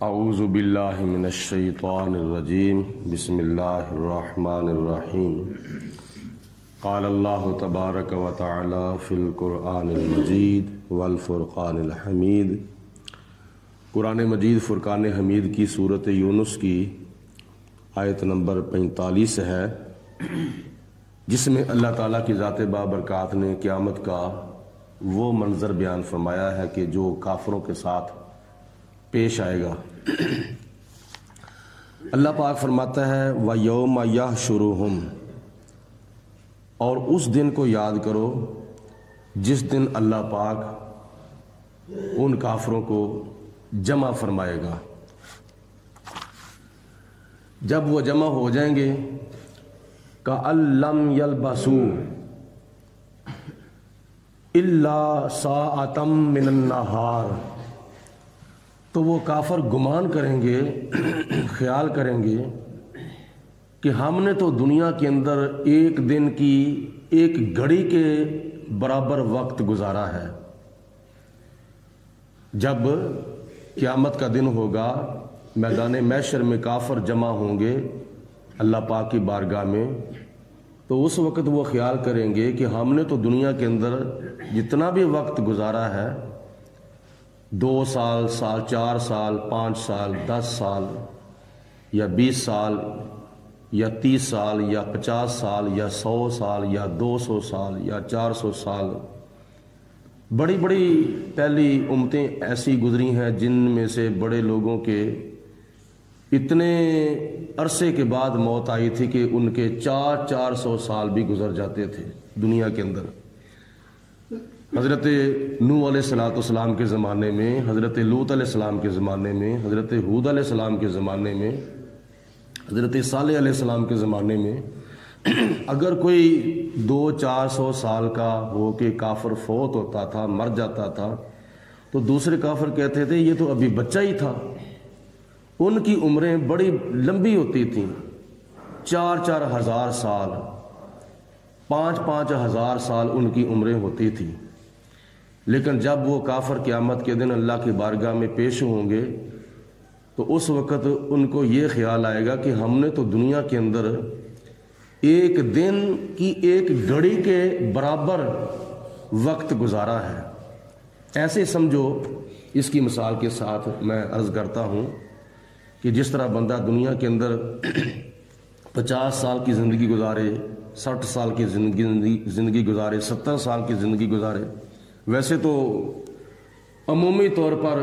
اعوذ باللہ من الشیطان الرجیم بسم اللہ الرحمن الرحیم قال اللہ تبارک و تعالی فی القرآن المجید والفرقان الحمید۔ قرآن مجید فرقان حمید کی سورۃ یونس کی آیت نمبر 45 ہے، جس میں اللہ تعالیٰ کی ذات بابرکات نے قیامت کا وہ منظر بیان فرمایا ہے کہ جو کافروں کے ساتھ پیش آئے گا۔ اللہ پاک فرماتا ہے وَيَوْمَ يَحْشُرُهُمْ، اور اس دن کو یاد کرو جس دن اللہ پاک ان کافروں کو جمع فرمائے گا۔ جب وہ جمع ہو جائیں گے كَأَن لَّمْ يَلْبَثُوا إِلَّا سَاعَةً مِّنَ النَّهَارِ، تو وہ کافر گمان کریں گے، خیال کریں گے کہ ہم نے تو دنیا کے اندر ایک دن کی ایک گھڑی کے برابر وقت گزارا ہے۔ جب قیامت کا دن ہوگا، میدان محشر میں کافر جمع ہوں گے اللہ پاک کی بارگاہ میں، تو اس وقت وہ خیال کریں گے کہ ہم نے تو دنیا کے اندر جتنا بھی وقت گزارا ہے، 2 سال 4 سال 5 سال 10 سال یا 20 سال یا 30 سال یا 50 سال یا 100 سال یا 200 سال یا 400 سال، بڑی بڑی پہلی امتیں ایسی گزری ہیں جن میں سے بڑے لوگوں کے اتنے عرصے کے بعد موت آئی تھی کہ ان کے 400 سال بھی گزر جاتے تھے دنیا کے اندر۔ حضرت نوح علیہ السلام کے زمانے میں، حضرت لوط علیہ السلام کے زمانے میں، حضرت ہود علیہ السلام کے زمانے میں، حضرت صالح علیہ السلام کے زمانے میں اگر کوئی 200-400 سال کا ہو کے کافر فوت ہوتا تھا، مر جاتا تھا، تو دوسرے کافر کہتے تھے یہ تو ابھی بچہ ہی تھا۔ ان کی عمریں بڑی لمبی ہوتی تھیں، 4-4 ہزار سال، 5-5 ہزار سال ان کی عمریں ہوتی تھیں۔ لیکن جب وہ کافر قیامت کے دن اللہ کی بارگاہ میں پیش ہوں گے تو اس وقت ان کو یہ خیال آئے گا کہ ہم نے تو دنیا کے اندر ایک دن کی ایک گھڑی کے برابر وقت گزارا ہے۔ ایسے سمجھو، اس کی مثال کے ساتھ میں عرض کرتا ہوں کہ جس طرح بندہ دنیا کے اندر 50 سال کی زندگی گزارے، 60 سال کی زندگی گزارے، 70 سال کی زندگی گزارے، ویسے تو عمومی طور پر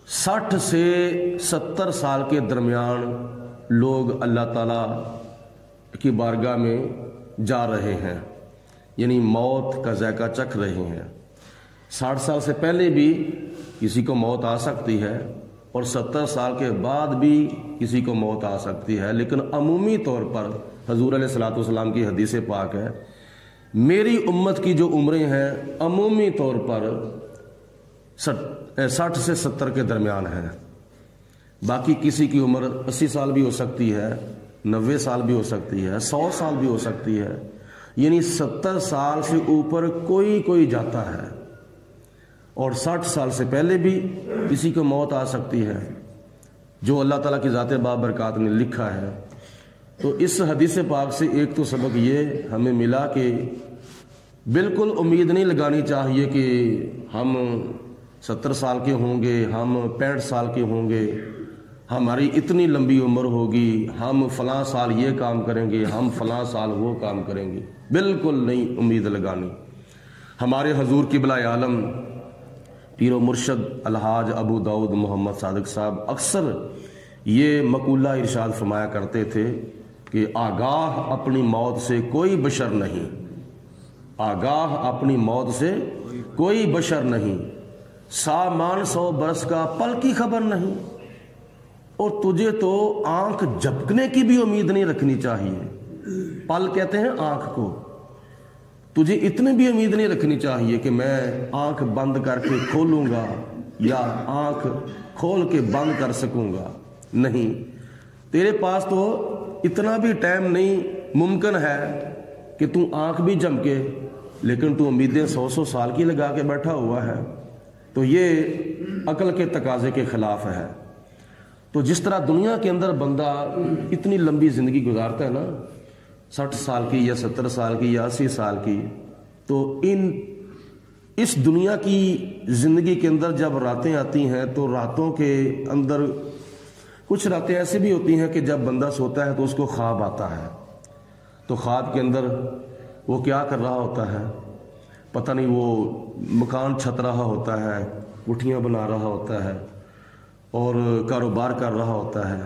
60 سے 70 سال کے درمیان لوگ اللہ تعالیٰ کی بارگاہ میں جا رہے ہیں، یعنی موت کا ذائقہ چکھ رہے ہیں۔ 60 سال سے پہلے بھی کسی کو موت آ سکتی ہے اور 70 سال کے بعد بھی کسی کو موت آ سکتی ہے، لیکن عمومی طور پر حضور علیہ السلام کی حدیث پاک ہے، میری امت کی جو عمریں ہیں عمومی طور پر 60 سے 70 کے درمیان ہیں۔ باقی کسی کی عمر 80 سال بھی ہو سکتی ہے، 90 سال بھی ہو سکتی ہے، 100 سال بھی ہو سکتی ہے، یعنی 70 سال سے اوپر کوئی جاتا ہے، اور 60 سال سے پہلے بھی کسی کو موت آ سکتی ہے، جو اللہ تعالیٰ کی ذات بابرکات نے لکھا ہے۔ تو اس حدیث پاک سے ایک تو سبق یہ ہمیں ملا کہ بالکل امید نہیں لگانی چاہیے کہ ہم 70 سال کے ہوں گے، ہم 65 سال کے ہوں گے، ہماری اتنی لمبی عمر ہوگی، ہم فلاں سال یہ کام کریں گے، ہم فلاں سال وہ کام کریں گے، بالکل نہیں امید لگانی۔ ہمارے حضور قبلہ عالم پیر و مرشد الحاج ابو داؤد محمد صادق صاحب اکثر یہ مقولہ ارشاد فرمایا کرتے تھے کہ آگاہ اپنی موت سے کوئی بشر نہیں، آگاہ اپنی موت سے کوئی بشر نہیں، سامان 100 برس کا پل کی خبر نہیں، اور تجھے تو آنکھ جھپکنے کی بھی امید نہیں رکھنی چاہیے۔ پل کہتے ہیں آنکھ کو، تجھے اتنی بھی امید نہیں رکھنی چاہیے کہ میں آنکھ بند کر کے کھولوں گا یا آنکھ کھول کے بند کر سکوں گا، نہیں، تیرے پاس تو اتنا بھی ٹائم نہیں ممکن ہے کہ تو آنکھ بھی جھپکے، لیکن تو امیدیں 100 سال کی لگا کے بیٹھا ہوا ہے۔ تو یہ عقل کے تقاضے کے خلاف ہے۔ تو جس طرح دنیا کے اندر بندہ اتنی لمبی زندگی گزارتا ہے نا، 60 سال کی یا 70 سال کی یا 80 سال کی، تو اس دنیا کی زندگی کے اندر جب راتیں آتی ہیں تو راتوں کے اندر کچھ راتیں ایسی بھی ہوتی ہیں کہ جب بندہ سوتا ہے تو اس کو خواب آتا ہے، تو خواب کے اندر وہ کیا کر رہا ہوتا ہے پتہ نہیں، وہ مکان چھت رہا ہوتا ہے، کوٹھیاں بنا رہا ہوتا ہے اور کاروبار کر رہا ہوتا ہے،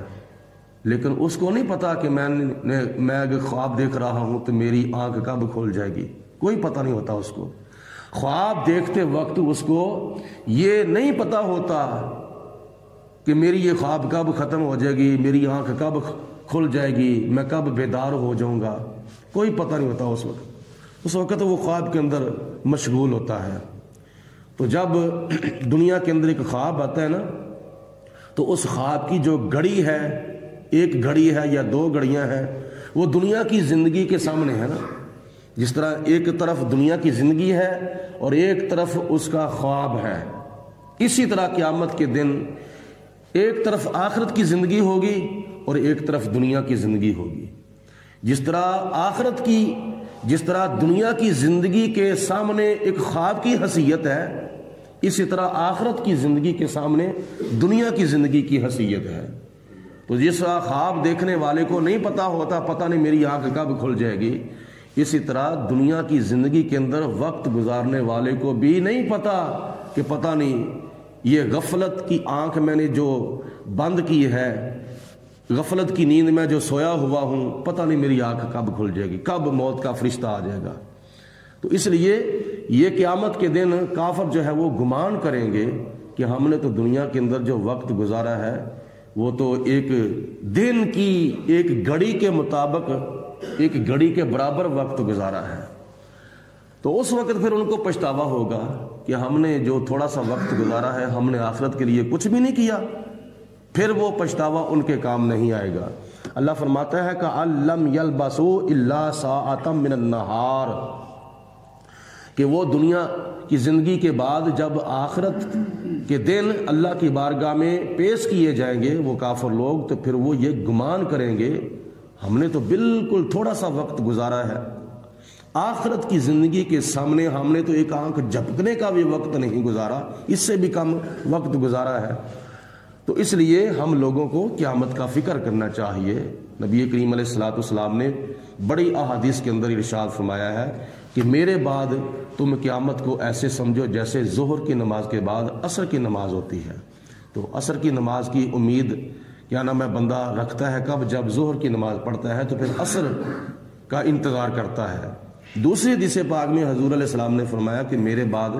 لیکن اس کو نہیں پتا کہ میں اگر خواب دیکھ رہا ہوں تو میری آنکھ کب کھل جائے گی، کوئی پتہ نہیں ہوتا اس کو۔ خواب دیکھتے وقت اس کو یہ نہیں پتا ہوتا کہ میری یہ خواب کب ختم ہو جائے گی، میری آنکھ کب کھل جائے گی، میں کب بیدار ہو جاؤں گا، کوئی پتہ نہیں ہوتا اس وقت وہ خواب کے اندر مشغول ہوتا ہے۔ تو جب دنیا کے اندر ایک خواب آتا ہے نا، تو اس خواب کی جو گھڑی ہے، ایک گھڑی ہے یا 2 گھڑیاں ہیں، وہ دنیا کی زندگی کے سامنے ہے نا۔ جس طرح ایک طرف دنیا کی زندگی ہے اور ایک طرف اس کا خواب ہے، اسی طرح قیامت کے دن ایک طرف آخرت کی زندگی ہوگی اور ایک طرف دنیا کی زندگی ہوگی۔ جس طرح دنیا کی زندگی کے سامنے ایک خواب کی حیثیت ہے، اسی طرح آخرت کی زندگی کے سامنے دنیا کی زندگی کی حیثیت ہے۔ تو جس طرح خواب دیکھنے والے کو نہیں پتا ہوتا، پتہ نہیں میری آنکھ کب کھل جائے گی، اسی طرح دنیا کی زندگی کے اندر وقت گزارنے والے کو بھی نہیں پتا کہ پتہ نہیں یہ غفلت کی آنکھ میں نے جو بند کی ہے، غفلت کی نیند میں جو سویا ہوا ہوں، پتہ نہیں میری آنکھ کب کھل جائے گی، کب موت کا فرشتہ آ جائے گا۔ تو اس لیے یہ قیامت کے دن کافر جو ہے وہ گمان کریں گے کہ ہم نے تو دنیا کے اندر جو وقت گزارا ہے وہ تو ایک دن کی ایک گھڑی کے مطابق، ایک گھڑی کے برابر وقت گزارا ہے۔ تو اس وقت پھر ان کو پچھتاوا ہوگا کہ ہم نے جو تھوڑا سا وقت گزارا ہے، ہم نے آخرت کے لیے کچھ بھی نہیں کیا، پھر وہ پچھتاوا ان کے کام نہیں آئے گا۔ اللہ فرماتا ہے کہ لَمْ يَلْبَسُوا إِلَّا سَاعَةً مِّنَ النَّهَارِ، کہ وہ دنیا کی زندگی کے بعد جب آخرت کے دن اللہ کی بارگاہ میں پیش کیے جائیں گے وہ کافر لوگ، تو پھر وہ یہ گمان کریں گے ہم نے تو بالکل تھوڑا سا وقت گزارا ہے، آخرت کی زندگی کے سامنے ہم نے تو ایک آنکھ جھپکنے کا بھی وقت نہیں گزارا، اس سے بھی کم وقت گزارا ہے۔ تو اس لیے ہم لوگوں کو قیامت کا فکر کرنا چاہیے۔ نبی کریم علیہ الصلوۃ والسلام نے بڑی احادیث کے اندر ارشاد فرمایا ہے کہ میرے بعد تم قیامت کو ایسے سمجھو جیسے ظہر کی نماز کے بعد عصر کی نماز ہوتی ہے۔ تو عصر کی نماز کی امید کیا نام ہے بندہ رکھتا ہے کب؟ جب ظہر کی نماز پڑھتا ہے تو پھر عصر کا انتظار کرتا ہے۔ دوسری حدیث پاک میں حضور علیہ السلام نے فرمایا کہ میرے بعد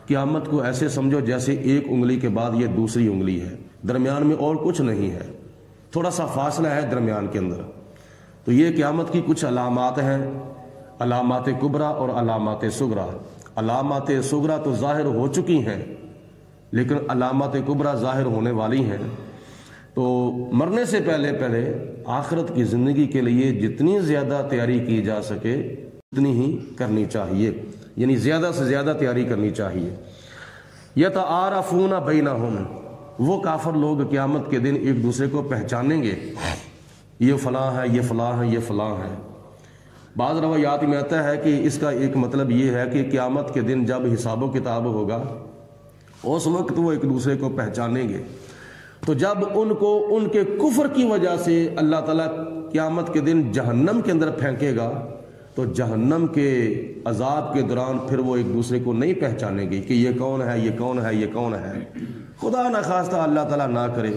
قیامت کو ایسے سمجھو جیسے ایک انگلی کے بعد یہ دوسری انگلی ہے، درمیان میں اور کچھ نہیں ہے، تھوڑا سا فاصلہ ہے درمیان کے اندر۔ تو یہ قیامت کی کچھ علامات ہیں، علامات کبریٰ اور علامات صغریٰ۔ علامات صغریٰ تو ظاہر ہو چکی ہیں، لیکن علامات کبریٰ ظاہر ہونے والی ہیں۔ تو مرنے سے پہلے آخرت کی زندگی کے لیے جتنی زیادہ تیاری کی جا سکے اتنی ہی کرنی چاہیے، یعنی زیادہ سے زیادہ تیاری کرنی چاہیے۔ یتعارفون بینہم، وہ کافر لوگ قیامت کے دن ایک دوسرے کو پہچانیں گے، یہ فلاں ہے، یہ فلاں ہے، یہ فلاں ہے۔ بعض روایات میں آتا ہے کہ اس کا ایک مطلب یہ ہے کہ قیامت کے دن جب حساب و کتاب ہوگا اس وقت وہ ایک دوسرے کو پہچانیں گے۔ تو جب ان کو ان کے کفر کی وجہ سے اللہ تعالیٰ قیامت کے دن جہنم کے اندر پھینکے گا تو جہنم کے عذاب کے دوران پھر وہ ایک دوسرے کو نہیں پہچانیں گے کہ یہ کون ہے، یہ کون ہے، یہ کون ہے۔ خدا نخواستہ اللہ تعالیٰ نہ کرے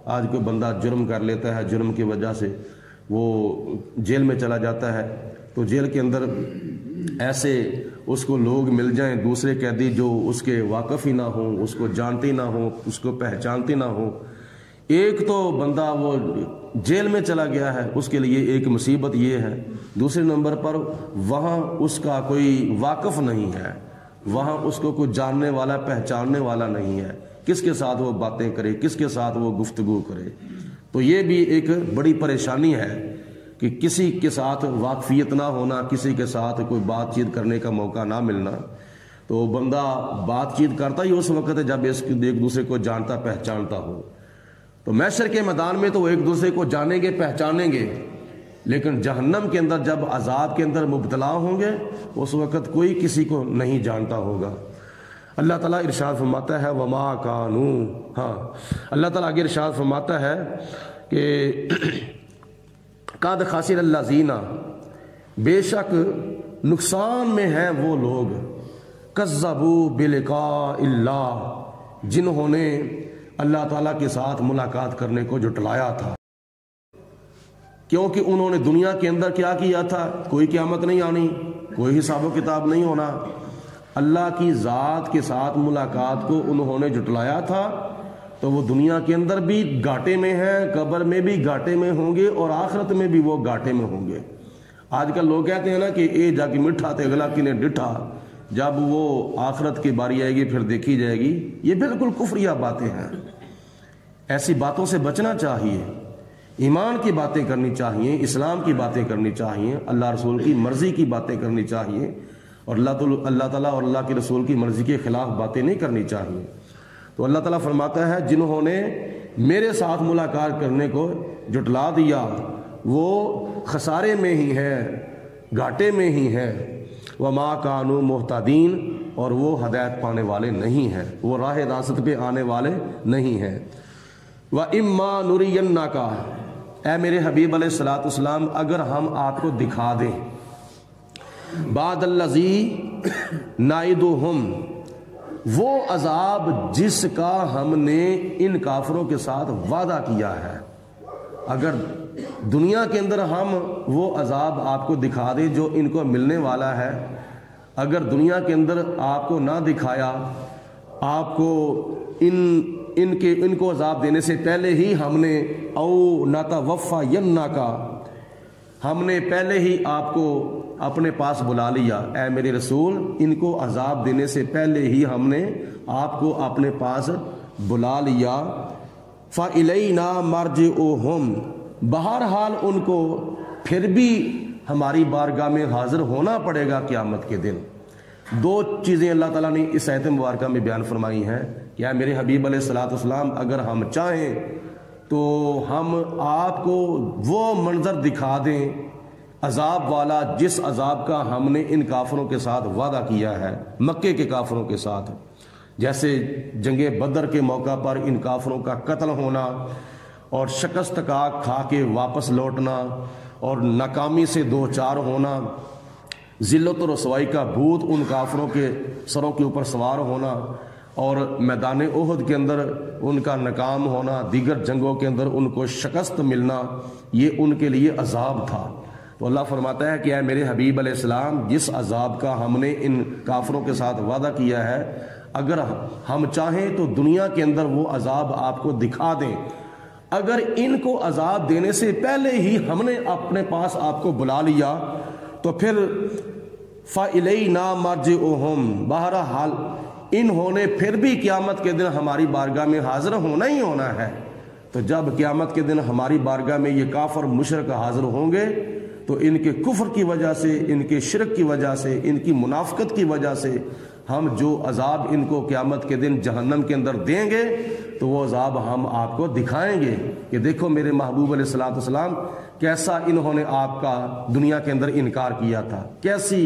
آج کوئی بندہ جرم کر لیتا ہے، جرم کی وجہ سے وہ جیل میں چلا جاتا ہے، تو جیل کے اندر ایسے اس کو لوگ مل جائیں دوسرے قیدی جو اس کے واقف ہی نہ ہوں، اس کو جانتے نہ ہوں، اس کو پہچانتے نہ ہوں۔ ایک تو بندہ وہ جیل میں چلا گیا ہے، اس کے لیے ایک مصیبت یہ ہے، دوسرے نمبر پر وہاں اس کا کوئی واقف نہیں ہے، وہاں اس کو کوئی جاننے والا پہچاننے والا نہیں ہے، کس کے ساتھ وہ باتیں کرے، کس کے ساتھ وہ گفتگو کرے۔ تو یہ بھی ایک بڑی پریشانی ہے کہ کسی کے ساتھ واقفیت نہ ہونا، کسی کے ساتھ کوئی بات چیت کرنے کا موقع نہ ملنا۔ تو بندہ بات چیت کرتا ہی اس وقت ہے جب ایک دوسرے کو جانتا پہچانتا ہو. تو محشر کے میدان میں تو وہ ایک دوسرے کو جانیں گے پہچانیں گے، لیکن جہنم کے اندر جب عذاب کے اندر مبتلا ہوں گے اس وقت کوئی کسی کو نہیں جانتا ہوگا. اللہ تعالیٰ ارشاد فرماتا ہے وما کانوا، اللہ تعالیٰ آگے ارشاد فرماتا ہے کہ قد خسر الذین، بے شک نقصان میں ہیں وہ لوگ، کذبوا بلقاء اللہ، جنہوں نے اللہ تعالیٰ کے ساتھ ملاقات کرنے کو جھٹلایا تھا. کیونکہ انہوں نے دنیا کے اندر کیا کیا تھا؟ کوئی قیامت نہیں آنی، کوئی حساب و کتاب نہیں ہونا. اللہ کی ذات کے ساتھ ملاقات کو انہوں نے جھٹلایا تھا، تو وہ دنیا کے اندر بھی گھاٹے میں ہیں، قبر میں بھی گھاٹے میں ہوں گے، اور آخرت میں بھی وہ گھاٹے میں ہوں گے. آج کل لوگ کہتے ہیں نا کہ اے جا کے مٹھا تے اگلا کی نے ڈٹھا، جب وہ آخرت کی باری آئے گی پھر دیکھی جائے گی. یہ بالکل کفریہ باتیں ہیں. ایسی باتوں سے بچنا چاہیے، ایمان کی باتیں کرنی چاہیے، اسلام کی باتیں کرنی چاہیے، اللہ رسول کی مرضی کی باتیں کرنی چاہیے، اور اللہ تعالیٰ اور اللہ کے رسول کی مرضی کے خلاف باتیں نہیں کرنی چاہیے. تو اللہ تعالیٰ فرماتا ہے جنہوں نے میرے ساتھ ملاقات کرنے کو جھٹلا دیا وہ خسارے میں ہی ہیں، گھاٹے میں ہی ہیں. وما کانوا مہتدین، اور وہ ہدایت پانے والے نہیں ہیں، وہ راہ راست پہ آنے والے نہیں ہیں. وَإِمَّا نُرِيَنَّكَ، اے میرے حبیب علیہ الصلوۃ والسلام اگر ہم آپ کو دکھا دیں بعد الذی نعدہم، وہ عذاب جس کا ہم نے ان کافروں کے ساتھ وعدہ کیا ہے، اگر دنیا کے اندر ہم وہ عذاب آپ کو دکھا دیں جو ان کو ملنے والا ہے، اگر دنیا کے اندر آپ کو نہ دکھایا، آپ کو ان کو عذاب دینے سے پہلے ہی ہم نے او نتوفینک، ہم نے پہلے ہی آپ کو اپنے پاس بلا لیا. اے میرے رسول ان کو عذاب دینے سے پہلے ہی ہم نے آپ کو اپنے پاس بلا لیا. فَإِلَيْنَا مَرْجِعُهُمْ، بہرحال ان کو پھر بھی ہماری بارگاہ میں حاضر ہونا پڑے گا قیامت کے دن. دو چیزیں اللہ تعالیٰ نے اس آیت مبارکہ میں بیان فرمائی ہیں کہ اے میرے حبیب علیہ الصلوۃ والسلام اگر ہم چاہیں تو ہم آپ کو وہ منظر دکھا دیں عذاب والا جس عذاب کا ہم نے ان کافروں کے ساتھ وعدہ کیا ہے، مکے کے کافروں کے ساتھ. جیسے جنگ بدر کے موقع پر ان کافروں کا قتل ہونا اور شکست کا کھا کے واپس لوٹنا اور ناکامی سے دو چار ہونا، ذلت و رسوائی کا بھوت ان کافروں کے سروں کے اوپر سوار ہونا، اور میدان احد کے اندر ان کا ناکام ہونا، دیگر جنگوں کے اندر ان کو شکست ملنا، یہ ان کے لیے عذاب تھا. تو اللہ فرماتا ہے کہ اے میرے حبیب علیہ السلام جس عذاب کا ہم نے ان کافروں کے ساتھ وعدہ کیا ہے، اگر ہم چاہیں تو دنیا کے اندر وہ عذاب آپ کو دکھا دیں. اگر ان کو عذاب دینے سے پہلے ہی ہم نے اپنے پاس آپ کو بلا لیا تو پھر فَإِلَيْنَا مَرْجِعُهُمْ، بہرحال انہوں نے پھر بھی قیامت کے دن ہماری بارگاہ میں حاضر ہونا ہی ہونا ہے. تو جب قیامت کے دن ہماری بارگاہ میں یہ کافر مشرک حاضر ہوں گے تو ان کے کفر کی وجہ سے، ان کے شرک کی وجہ سے، ان کی منافقت کی وجہ سے ہم جو عذاب ان کو قیامت کے دن جہنم کے اندر دیں گے تو وہ عذاب ہم آپ کو دکھائیں گے کہ دیکھو میرے محبوب علیہ الصلوۃ والسلام کیسا انہوں نے آپ کا دنیا کے اندر انکار کیا تھا، کیسی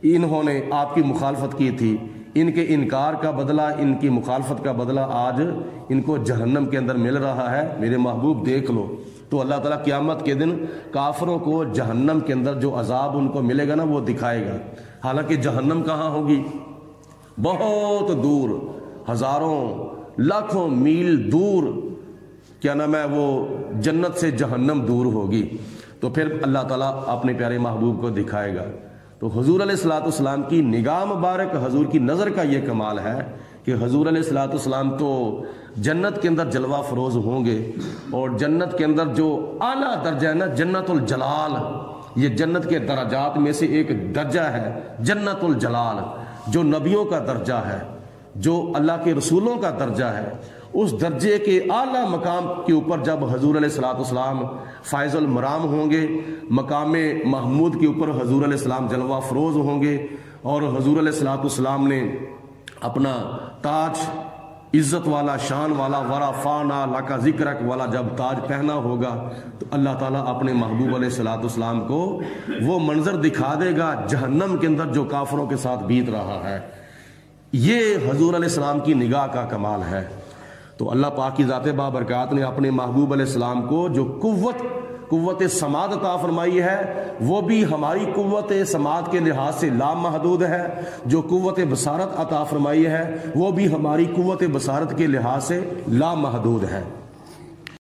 انہوں نے آپ کی مخالفت کی تھی. ان کے انکار کا بدلہ، ان کی مخالفت کا بدلہ آج ان کو جہنم کے اندر مل رہا ہے. میرے محبوب دیکھ لو. تو اللہ تعالیٰ قیامت کے دن کافروں کو جہنم کے اندر جو عذاب ان کو ملے گا نا وہ دکھائے گا. حالانکہ جہنم کہاں ہوگی؟ بہت دور، ہزاروں لاکھوں میل دور، کیا نام ہے، وہ جنت سے جہنم دور ہوگی. تو پھر اللہ تعالیٰ اپنے پیارے محبوب کو دکھائے گا. تو حضور علیہ الصلوۃ والسلام کی نگاہ مبارک، حضور کی نظر کا یہ کمال ہے کہ حضور علیہ الصلوۃ والسلام تو جنت کے اندر جلوہ فروز ہوں گے، اور جنت کے اندر جو اعلیٰ درجہ ہے نا جنت الجلال، یہ جنت کے درجات میں سے ایک درجہ ہے جنت الجلال، جو نبیوں کا درجہ ہے، جو اللہ کے رسولوں کا درجہ ہے. اس درجے کے اعلیٰ مقام کے اوپر جب حضور علیہ الصلوۃ والسلام فائز المرام ہوں گے، مقام محمود کے اوپر حضور علیہ السلام جلوہ فروز ہوں گے، اور حضور علیہ الصلوۃ والسلام نے اپنا تاج عزت والا شان والا ورفعنا لک ذکرک والا جب تاج پہنا ہوگا تو اللہ تعالیٰ اپنے محبوب علیہ الصلوۃ والسلام کو وہ منظر دکھا دے گا جہنم کے اندر جو کافروں کے ساتھ بیت رہا ہے۔ یہ حضور علیہ السلام کی نگاہ کا کمال ہے۔ تو اللہ پاک کی ذات بابرکات نے اپنے محبوب علیہ السلام کو جو قوت سماعت عطا فرمائی ہے وہ بھی ہماری قوت سماعت کے لحاظ سے لامحدود ہے، جو قوت بصارت عطا فرمائی ہے وہ بھی ہماری قوت بصارت کے لحاظ سے لامحدود ہے۔